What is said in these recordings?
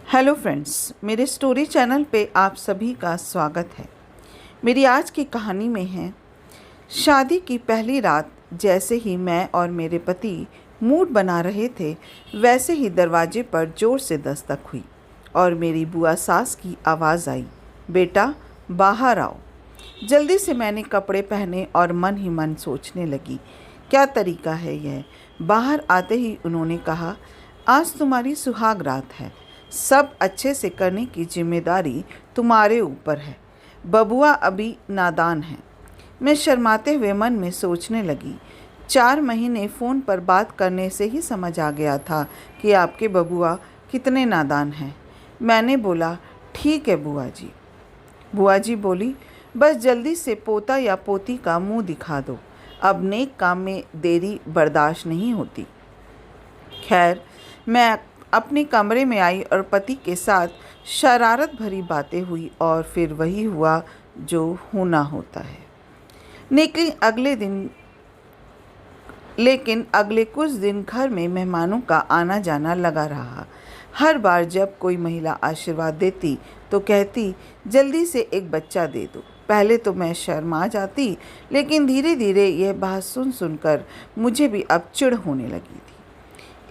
Hello friends, मेरे story channel पे आप सभी का स्वागत है। मेरी आज की कहानी में है शादी की पहली रात। जैसे ही मैं और मेरे पति मूड बना रहे थे, वैसे ही दरवाजे पर ज़ोर से दस्तक हुई और मेरी बुआ सास की आवाज़ आई, बेटा बाहर आओ। जल्दी से मैंने कपड़े पहने और मन ही मन सोचने लगी, क्या तरीका है यह। बाहर आते ही उन्होंने कहा, आज तुम्हारी सुहाग रात है, सब अच्छे से करने की जिम्मेदारी तुम्हारे ऊपर है। बबुआ अभी नादान है। मैं शर्माते हुए मन में सोचने लगी, 4 महीने फ़ोन पर बात करने से ही समझ आ गया था कि आपके बबुआ कितने नादान हैं। मैंने बोला, ठीक है बुआ जी। बुआ जी बोली, बस जल्दी से पोता या पोती का मुंह दिखा दो, अब नेक काम में देरी बर्दाश्त नहीं होती। खैर, मैं अपने कमरे में आई और पति के साथ शरारत भरी बातें हुई और फिर वही हुआ जो होना होता है। लेकिन अगले कुछ दिन घर में मेहमानों का आना जाना लगा रहा। हर बार जब कोई महिला आशीर्वाद देती तो कहती, जल्दी से एक बच्चा दे दो। पहले तो मैं शर्मा जाती, लेकिन धीरे धीरे यह बात सुन सुनकर मुझे भी अब चिढ़ होने लगी थी।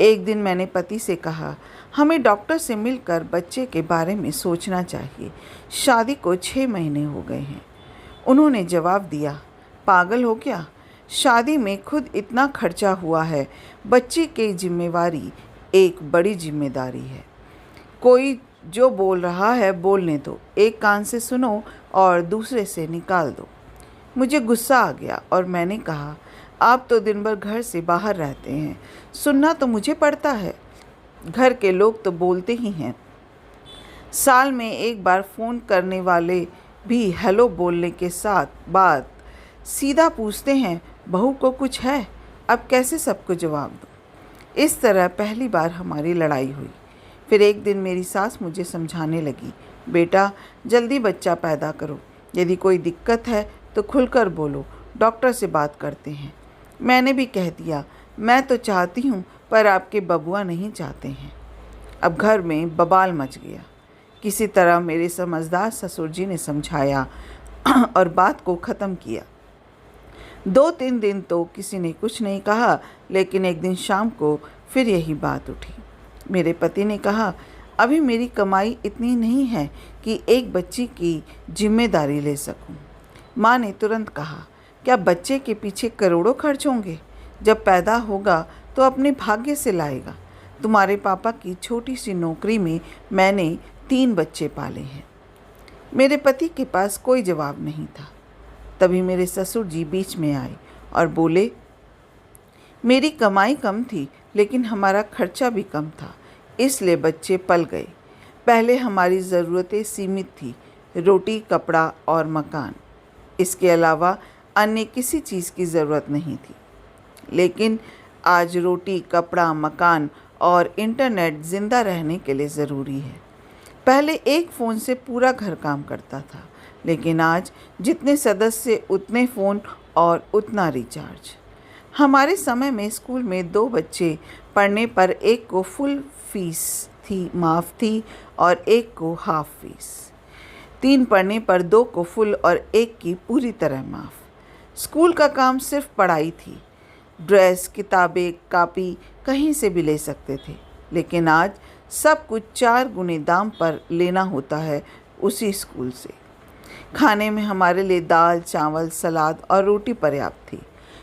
एक दिन मैंने पति से कहा, हमें डॉक्टर से मिलकर बच्चे के बारे में सोचना चाहिए। शादी को 6 महीने हो गए हैं। उन्होंने जवाब दिया, पागल हो क्या, शादी में खुद इतना खर्चा हुआ है, बच्चे की जिम्मेवारी एक बड़ी जिम्मेदारी है। कोई जो बोल रहा है बोलने दो, एक कान से सुनो और दूसरे से निकाल दो। मुझे गुस्सा आ गया और मैंने कहा, आप तो दिन भर घर से बाहर रहते हैं, सुनना तो मुझे पड़ता है। घर के लोग तो बोलते ही हैं। साल में एक बार फ़ोन करने वाले भी हेलो बोलने के साथ बात सीधा पूछते हैं, बहू को कुछ है, अब कैसे सबको जवाब दो। इस तरह पहली बार हमारी लड़ाई हुई। फिर एक दिन मेरी सास मुझे समझाने लगी, बेटा जल्दी बच्चा पैदा करो, यदि कोई दिक्कत है तो खुलकर बोलो, डॉक्टर से बात करते हैं। मैंने भी कह दिया, मैं तो चाहती हूँ पर आपके बबुआ नहीं चाहते हैं। अब घर में बवाल मच गया। किसी तरह मेरे समझदार ससुर जी ने समझाया और बात को ख़त्म किया। 2-3 दिन तो किसी ने कुछ नहीं कहा, लेकिन एक दिन शाम को फिर यही बात उठी। मेरे पति ने कहा, अभी मेरी कमाई इतनी नहीं है कि एक बच्ची की जिम्मेदारी ले सकूं। माँ ने तुरंत कहा, क्या बच्चे के पीछे करोड़ों खर्च होंगे? जब पैदा होगा तो अपने भाग्य से लाएगा। तुम्हारे पापा की छोटी सी नौकरी में मैंने 3 बच्चे पाले हैं। मेरे पति के पास कोई जवाब नहीं था। तभी मेरे ससुर जी बीच में आए और बोले, मेरी कमाई कम थी लेकिन हमारा खर्चा भी कम था, इसलिए बच्चे पल गए। पहले हमारी ज़रूरतें सीमित थी, रोटी, कपड़ा और मकान। इसके अलावा अन्य किसी चीज़ की ज़रूरत नहीं थी। लेकिन आज रोटी, कपड़ा, मकान और इंटरनेट ज़िंदा रहने के लिए ज़रूरी है। पहले एक फ़ोन से पूरा घर काम करता था, लेकिन आज जितने सदस्य उतने फ़ोन और उतना रिचार्ज। हमारे समय में स्कूल में 2 बच्चे पढ़ने पर एक को फुल फीस माफ़ थी और एक को हाफ फीस। 3 पढ़ने पर 2 को फुल और एक की पूरी तरह माफ़। स्कूल का काम सिर्फ पढ़ाई थी। ड्रेस, किताबें, कापी कहीं से भी ले सकते थे, लेकिन आज सब कुछ 4 गुने दाम पर लेना होता है उसी स्कूल से। खाने में हमारे लिए दाल, चावल, सलाद और रोटी पर्याप्त थी।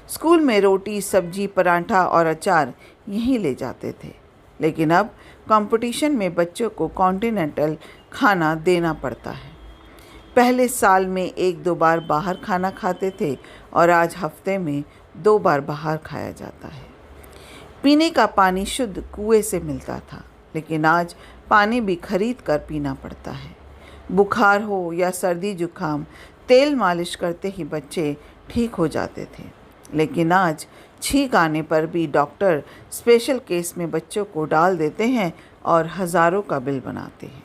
स्कूल में रोटी, सब्जी, पराठा और अचार यहीं ले जाते थे, लेकिन अब कंपटीशन में बच्चों को कॉन्टिनेंटल खाना देना पड़ता है। पहले साल में 1-2 बार बाहर खाना खाते थे और आज हफ्ते में 2 बार बाहर खाया जाता है। पीने का पानी शुद्ध कुएं से मिलता था, लेकिन आज पानी भी खरीद कर पीना पड़ता है। बुखार हो या सर्दी जुकाम, तेल मालिश करते ही बच्चे ठीक हो जाते थे, लेकिन आज छींक आने पर भी डॉक्टर स्पेशल केस में बच्चों को डाल देते हैं और हज़ारों का बिल बनाते हैं।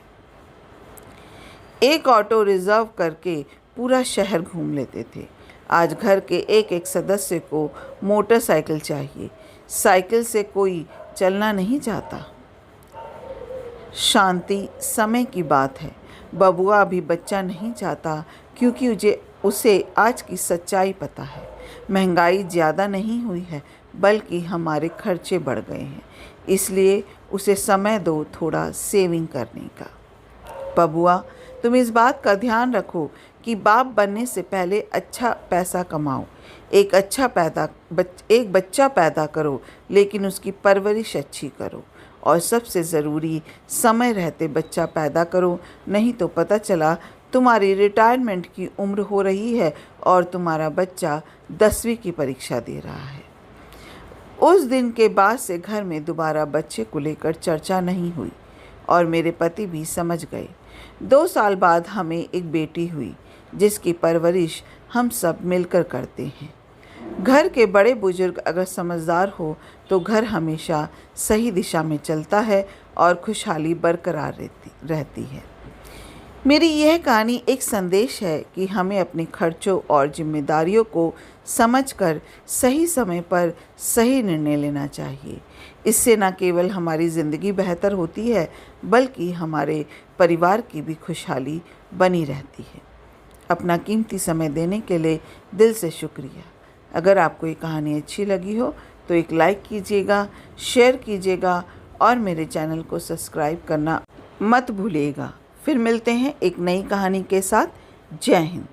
एक ऑटो रिजर्व करके पूरा शहर घूम लेते थे। आज घर के एक सदस्य को मोटरसाइकिल चाहिए। साइकिल से कोई चलना नहीं चाहता। शांति समय की बात है। बबुआ अभी बच्चा नहीं चाहता क्योंकि उसे आज की सच्चाई पता है। महंगाई ज़्यादा नहीं हुई है बल्कि हमारे खर्चे बढ़ गए हैं, इसलिए उसे समय दो थोड़ा सेविंग करने का। बबुआ, तुम इस बात का ध्यान रखो कि बाप बनने से पहले अच्छा पैसा कमाओ, एक बच्चा पैदा करो, लेकिन उसकी परवरिश अच्छी करो, और सबसे ज़रूरी समय रहते बच्चा पैदा करो, नहीं तो पता चला तुम्हारी रिटायरमेंट की उम्र हो रही है और तुम्हारा बच्चा 10वीं की परीक्षा दे रहा है। उस दिन के बाद से घर में दोबारा बच्चे को लेकर चर्चा नहीं हुई और मेरे पति भी समझ गए। 2 साल बाद हमें एक बेटी हुई जिसकी परवरिश हम सब मिलकर करते हैं। घर के बड़े बुजुर्ग अगर समझदार हो तो घर हमेशा सही दिशा में चलता है और खुशहाली बरकरार रहती है। मेरी यह कहानी एक संदेश है कि हमें अपने खर्चों और जिम्मेदारियों को समझकर सही समय पर सही निर्णय लेना चाहिए। इससे न केवल हमारी ज़िंदगी बेहतर होती है बल्कि हमारे परिवार की भी खुशहाली बनी रहती है। अपना कीमती समय देने के लिए दिल से शुक्रिया। अगर आपको ये कहानी अच्छी लगी हो तो एक लाइक कीजिएगा, शेयर कीजिएगा और मेरे चैनल को सब्सक्राइब करना मत भूलिएगा। फिर मिलते हैं एक नई कहानी के साथ। जय हिंद।